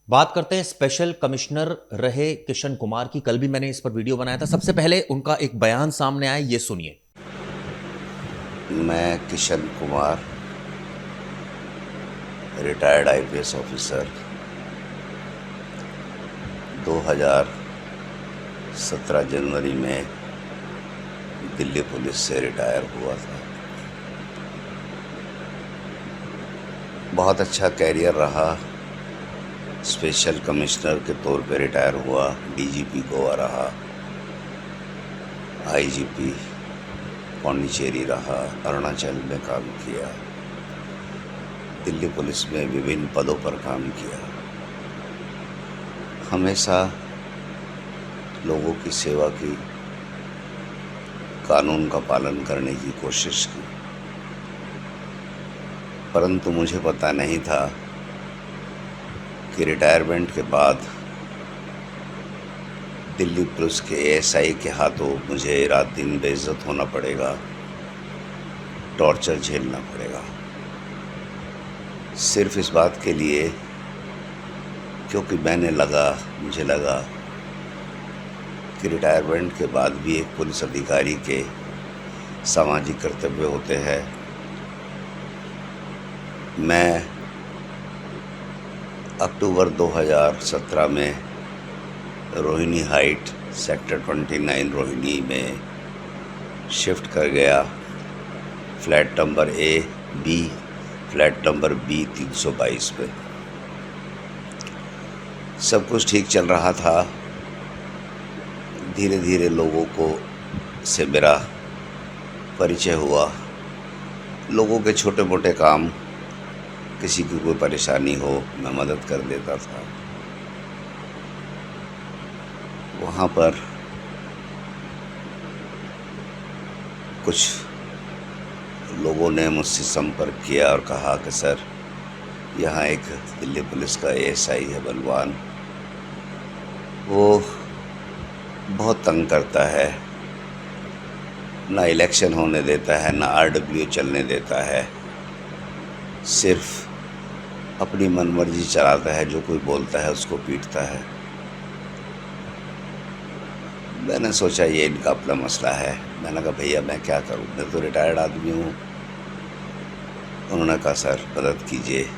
बात करते हैं स्पेशल कमिश्नर रहे किशन कुमार की। कल भी मैंने इस पर वीडियो बनाया था। सबसे पहले उनका एक बयान सामने आया, ये सुनिए। मैं Kishan Kumar, retired IPS officer, 2017 जनवरी में दिल्ली पुलिस से रिटायर हुआ था। बहुत अच्छा कैरियर रहा। स्पेशल कमिश्नर के तौर पे रिटायर हुआ, डीजीपी गोवा रहा, आईजीपी पौंडीचेरी रहा, अरुणाचल में काम किया, दिल्ली पुलिस में विभिन्न पदों पर काम किया। हमेशा लोगों की सेवा की, कानून का पालन करने की कोशिश की, परंतु मुझे पता नहीं था कि रिटायरमेंट के बाद दिल्ली पुलिस के एएसआई के हाथों मुझे रात दिन बेइज्जत होना पड़ेगा, टॉर्चर झेलना पड़ेगा, सिर्फ इस बात के लिए क्योंकि मुझे लगा कि रिटायरमेंट के बाद भी एक पुलिस अधिकारी के सामाजिक कर्तव्य होते हैं। मैं अक्टूबर 2017 में रोहिणी हाइट सेक्टर 29 रोहिणी में शिफ्ट कर गया। Flat number B flat number B 322 पे सब कुछ ठीक चल रहा था। धीरे धीरे लोगों से मेरा परिचय हुआ। लोगों के छोटे मोटे काम, किसी की कोई परेशानी हो, मैं मदद कर देता था। वहाँ पर कुछ लोगों ने मुझसे संपर्क किया और कहा कि सर, यहाँ एक दिल्ली पुलिस का एएसआई है बलवान, वो बहुत तंग करता है, ना इलेक्शन होने देता है, ना आरडब्ल्यू चलने देता है, सिर्फ अपनी मनमर्जी चलाता है, जो कोई बोलता है उसको पीटता है। मैंने सोचा ये इनका अपना मसला है। मैंने कहा भैया मैं क्या करूं, मैं तो रिटायर्ड आदमी हूं। उन्होंने कहा सर मदद कीजिए।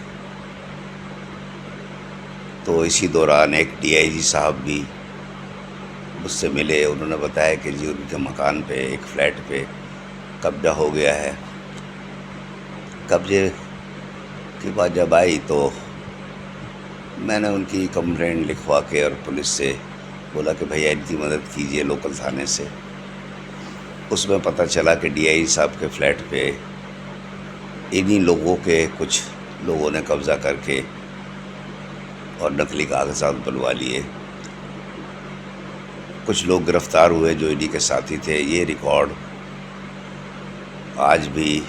तो इसी दौरान एक डीआईजी साहब भी मुझसे मिले। उन्होंने बताया कि जी उनके मकान पे, एक फ्लैट पे कब्जा हो गया है। कब्जे की बात जब आई तो मैंने उनकी कंप्लेंट लिखवा के और पुलिस से बोला कि भैया इनकी मदद कीजिए लोकल थाने से। उसमें पता चला कि डीआई साहब के फ्लैट पे इन्हीं लोगों के कुछ लोगों ने कब्ज़ा करके और नकली कागजात बनवा लिए। कुछ लोग गिरफ्तार हुए जो इन्हीं के साथी थे। ये रिकॉर्ड आज भी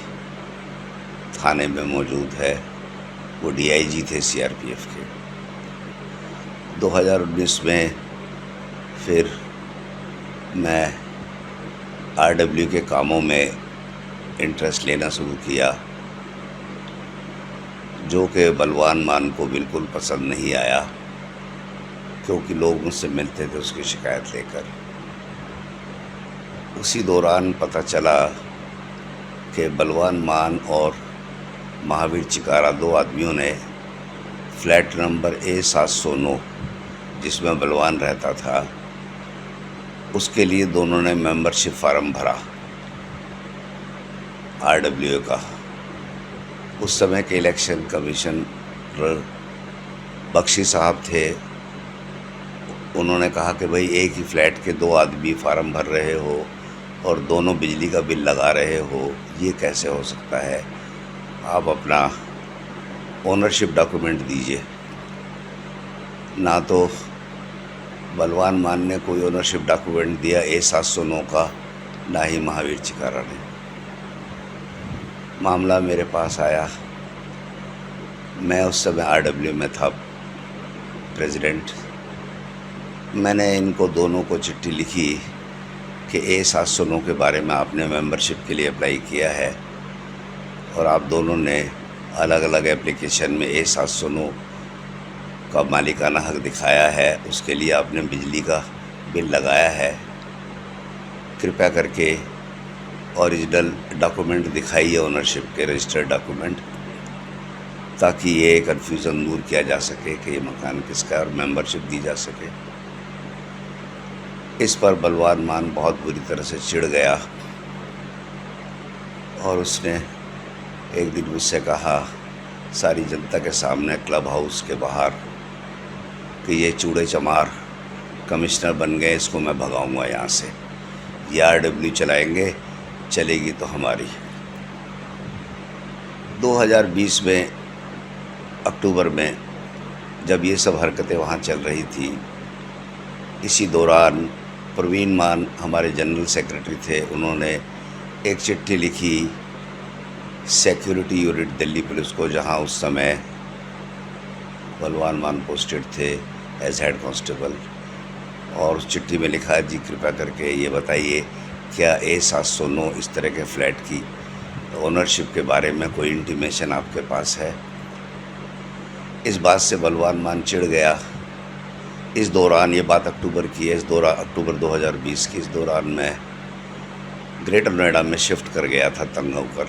थाने में मौजूद है। वो डीआईजी थे सीआरपीएफ के। 2019 में फिर मैं आरडब्ल्यू के कामों में इंटरेस्ट लेना शुरू किया, जो कि बलवान मान को बिल्कुल पसंद नहीं आया, क्योंकि लोग मुझसे मिलते थे उसकी शिकायत लेकर। उसी दौरान पता चला कि बलवान मान और महावीर चिकारा, दो आदमियों ने फ्लैट नंबर A709 जिसमें बलवान रहता था, उसके लिए दोनों ने मेंबरशिप फार्म भरा आरडब्ल्यू का। उस समय के इलेक्शन कमिश्नर बख्शी साहब थे। उन्होंने कहा कि भाई एक ही फ्लैट के दो आदमी फार्म भर रहे हो और दोनों बिजली का बिल लगा रहे हो, ये कैसे हो सकता है? आप अपना ओनरशिप डॉक्यूमेंट दीजिए। ना तो बलवान मान ने कोई ओनरशिप डॉक्यूमेंट दिया A709 का, ना ही महावीर चिकारा ने। मामला मेरे पास आया। मैं उस समय आरडब्ल्यू में था प्रेसिडेंट। मैंने इनको दोनों को चिट्ठी लिखी कि A709 के बारे में आपने मेंबरशिप के लिए अप्लाई किया है और आप दोनों ने अलग अलग एप्लीकेशन में A709 का मालिकाना हक दिखाया है, उसके लिए आपने बिजली का बिल लगाया है, कृपया करके ओरिजिनल डॉक्यूमेंट दिखाइए, ओनरशिप के रजिस्टर्ड डॉक्यूमेंट, ताकि ये कन्फ्यूज़न दूर किया जा सके कि ये मकान किसका है और मेंबरशिप दी जा सके। इस पर बलवान मान बहुत बुरी तरह से चिढ़ गया और उसने एक दिन मुझसे कहा सारी जनता के सामने क्लब हाउस के बाहर कि ये चूड़े चमार कमिश्नर बन गए, इसको मैं भगाऊंगा यहाँ से, ये RW चलाएंगे, चलेगी तो हमारी। 2020 में अक्टूबर में जब ये सब हरकतें वहाँ चल रही थी, इसी दौरान प्रवीण मान हमारे जनरल सेक्रेटरी थे, उन्होंने एक चिट्ठी लिखी सिक्योरिटी यूनिट दिल्ली पुलिस को, जहाँ उस समय बलवान मान पोस्टेड थे एज हेड कांस्टेबल, और उस चिट्ठी में लिखा, जी कृपया करके ये बताइए क्या A709 इस तरह के फ्लैट की ओनरशिप के बारे में कोई इंटीमेशन आपके पास है। इस बात से बलवान मान चिढ़ गया। इस दौरान, ये बात अक्टूबर की है, इस दौरान अक्टूबर 2020 की, इस दौरान मैं ग्रेटर नोएडा में शिफ्ट कर गया था तंग होकर।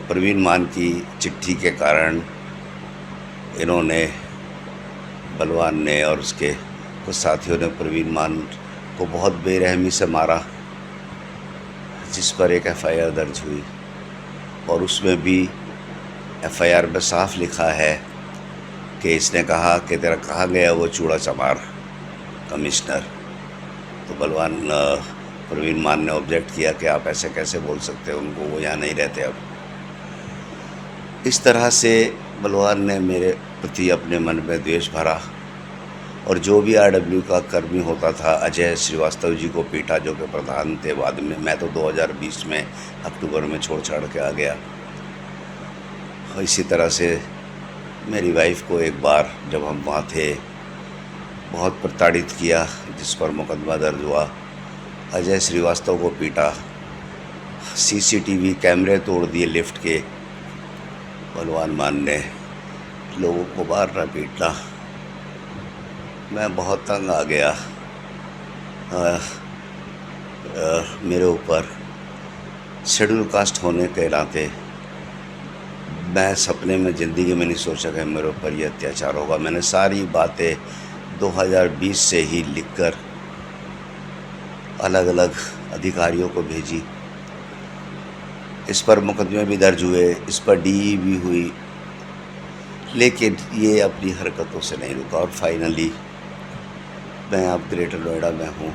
प्रवीण मान की चिट्ठी के कारण इन्होंने, बलवान ने और उसके कुछ साथियों ने प्रवीण मान को बहुत बेरहमी से मारा, जिस पर एक FIR दर्ज हुई और उसमें भी FIR में साफ लिखा है कि इसने कहा कि तेरा कहाँ गया वो चूड़ा चमार कमिश्नर। तो प्रवीण मान ने ऑब्जेक्ट किया कि आप ऐसे कैसे बोल सकते हैं उनको, वो यहाँ नहीं रहते अब। इस तरह से बलवान ने मेरे प्रति अपने मन में द्वेष भरा और जो भी RW का कर्मी होता था, अजय श्रीवास्तव जी को पीटा, जो कि प्रधान थे बाद में। मैं तो 2020 में अक्टूबर में छोड़ छाड़ के आ गया। इसी तरह से मेरी वाइफ को एक बार जब हम वहाँ थे बहुत प्रताड़ित किया, जिस पर मुकदमा दर्ज हुआ। अजय श्रीवास्तव को पीटा, CCTV कैमरे तोड़ दिए लिफ्ट के। बलवान मान ने लोगों को मारना पीटना, मैं बहुत तंग आ गया। मेरे ऊपर शेड्यूल कास्ट होने के नाते मैं सपने में ज़िंदगी में नहीं सोचा कि मेरे ऊपर ये अत्याचार होगा। मैंने सारी बातें 2020 से ही लिखकर अलग अलग अधिकारियों को भेजी। इस पर मुकदमे भी दर्ज हुए, इस पर DE भी हुई, लेकिन ये अपनी हरकतों से नहीं रुका। और फाइनली मैं अब ग्रेटर नोएडा में हूँ।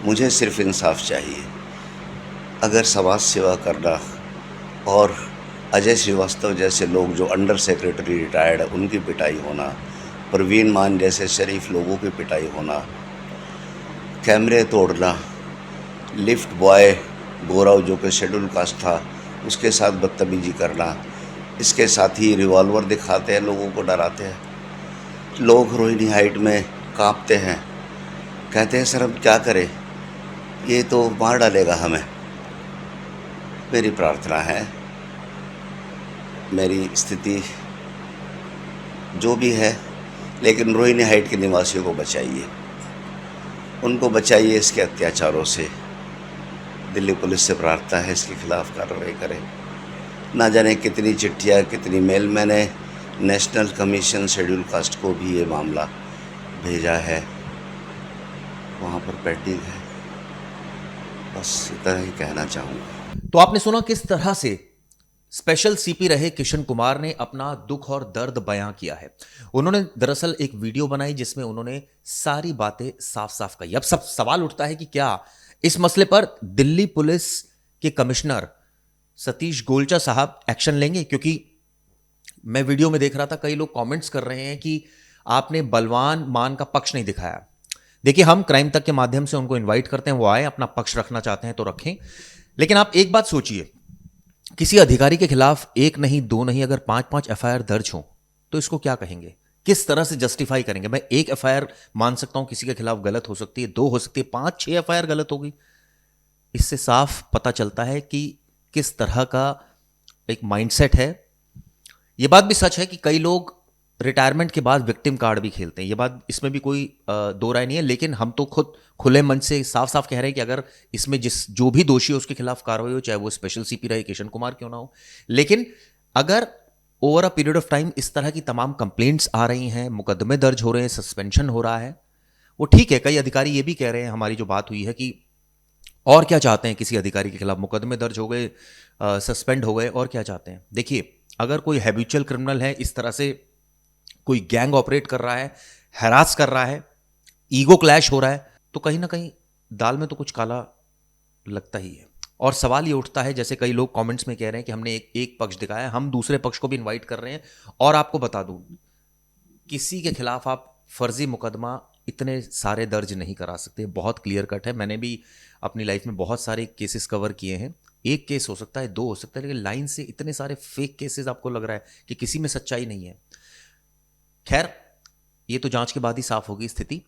मुझे सिर्फ इंसाफ चाहिए। अगर समाज सेवा करना और अजय श्रीवास्तव जैसे लोग जो अंडर सेक्रेटरी रिटायर्ड है उनकी पिटाई होना, प्रवीण मान जैसे शरीफ लोगों की पिटाई होना, कैमरे तोड़ना, लिफ्ट बॉय गौरव जो कि शेड्यूल कास्ट था उसके साथ बदतमीजी करना, इसके साथ ही रिवॉल्वर दिखाते हैं, लोगों को डराते हैं। लोग रोहिणी हाइट में कांपते हैं, कहते हैं सर हम क्या करें, ये तो मार डालेगा हमें। मेरी प्रार्थना है, मेरी स्थिति जो भी है, लेकिन रोहिणी हाइट के निवासियों को बचाइए, उनको बचाइए इसके अत्याचारों से। दिल्ली पुलिस से प्रार्थना है इसके खिलाफ कार्रवाई करें। ना जाने कितनी चिट्ठियाँ, कितनी मेल मैंने नेशनल कमीशन शेड्यूल कास्ट को भी ये मामला भेजा है, वहाँ पर पेंडिंग है। बस इतना ही कहना चाहूँगा। तो आपने सुना किस तरह से स्पेशल CP रहे किशन कुमार ने अपना दुख और दर्द बयां किया है। उन्होंने दरअसल एक वीडियो बनाई जिसमें उन्होंने सारी बातें साफ साफ कही। अब सब सवाल उठता है कि क्या इस मसले पर दिल्ली पुलिस के कमिश्नर सतीश गोलचा साहब एक्शन लेंगे, क्योंकि मैं वीडियो में देख रहा था कई लोग कमेंट्स कर रहे हैं कि आपने बलवान मान का पक्ष नहीं दिखाया। देखिए, हम क्राइम तक के माध्यम से उनको इनवाइट करते हैं, वो आए, अपना पक्ष रखना चाहते हैं तो रखें, लेकिन आप एक बात सोचिए, किसी अधिकारी के खिलाफ एक नहीं, दो नहीं, अगर 5-5 FIR दर्ज हो तो इसको क्या कहेंगे, किस तरह से जस्टिफाई करेंगे। मैं एक FIR मान सकता हूं किसी के खिलाफ गलत हो सकती है, 2 हो सकती है, 5-6 FIR गलत होगी। इससे साफ पता चलता है कि किस तरह का एक माइंडसेट है ये बात भी सच है कि कई लोग रिटायरमेंट के बाद विक्टिम कार्ड भी खेलते हैं, ये बात, इसमें भी कोई दो राय नहीं है। लेकिन हम तो खुद खुले मन से साफ साफ कह रहे हैं कि अगर इसमें जो भी दोषी हो उसके खिलाफ कार्रवाई हो, चाहे वो स्पेशल सीपी रहे किशन कुमार क्यों ना हो। लेकिन अगर over a period of time इस तरह की तमाम कंप्लेंट्स आ रही हैं, मुकदमे दर्ज हो रहे हैं, सस्पेंशन हो रहा है, वो ठीक है। कई अधिकारी ये भी कह रहे हैं, हमारी जो बात हुई है, कि और क्या चाहते हैं, किसी अधिकारी के खिलाफ मुकदमे दर्ज हो गए, सस्पेंड हो गए, और क्या चाहते हैं। देखिए, अगर कोई हैबिचुअल क्रिमिनल है, इस तरह से कोई गैंग ऑपरेट कर रहा है, हैरास कर रहा है, ईगो क्लैश हो रहा है, तो कहीं ना कहीं दाल में तो कुछ काला लगता ही है। और सवाल ये उठता है, जैसे कई लोग कमेंट्स में कह रहे हैं कि हमने एक पक्ष दिखाया, हम दूसरे पक्ष को भी इनवाइट कर रहे हैं। और आपको बता दूं, किसी के खिलाफ आप फर्जी मुकदमा इतने सारे दर्ज नहीं करा सकते, बहुत क्लियर कट है। मैंने भी अपनी लाइफ में बहुत सारे केसेस कवर किए हैं। एक केस हो सकता है, दो हो सकता है, लेकिन लाइन से इतने सारे फेक केसेस आपको लग रहा है कि किसी में सच्चाई नहीं है। खैर, ये तो जांच के बाद ही साफ होगी स्थिति।